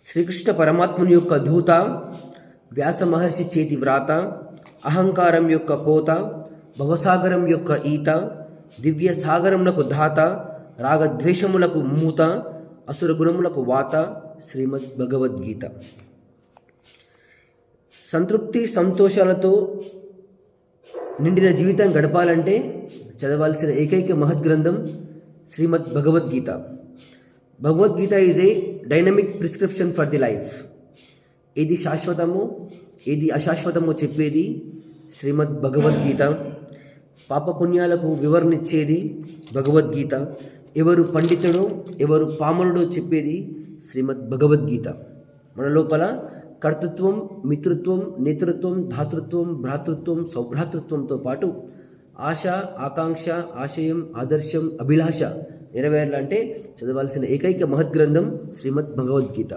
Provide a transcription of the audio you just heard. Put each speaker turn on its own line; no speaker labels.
శ్రీకృష్ణ పరమాత్ముని యొక్క ధూత, వ్యాస మహర్షి చేతి వ్రాత, అహంకారం యొక్క కోత, భవసాగరం యొక్క ఈత, దివ్య సాగరములకు ధాత, రాగద్వేషములకు మూత, అసుర గుణములకు వాత, శ్రీమద్ భగవద్గీత. సంతృప్తి సంతోషాలతో నిండిన జీవితం గడపాలంటే చదవాల్సిన ఏకైక మహద్గ్రంథం Srimad Bhagavad Gita. Bhagavad Gita is a dynamic prescription for the life. ఏది శాశ్వతమో ఏది అశాశ్వతమో చెప్పేది శ్రీమద్ భగవద్గీత. పాపపుణ్యాలకు వివరణిచ్చేది భగవద్గీత. ఎవరు పండితుడో ఎవరు పామరుడో చెప్పేది శ్రీమద్ భగవద్గీత. మన లోపల కర్తృత్వం, మిత్రుత్వం, నేతృత్వం, ధాతృత్వం, భ్రాతృత్వం, సౌభ్రాతృత్వంతో పాటు ఆశ, ఆకాంక్ష, ఆశయం, ఆదర్శం, అభిలాష నెరవేరాలంటే చదవాల్సిన ఏకైక మహద్గ్రంథం శ్రీమద్ భగవద్గీత.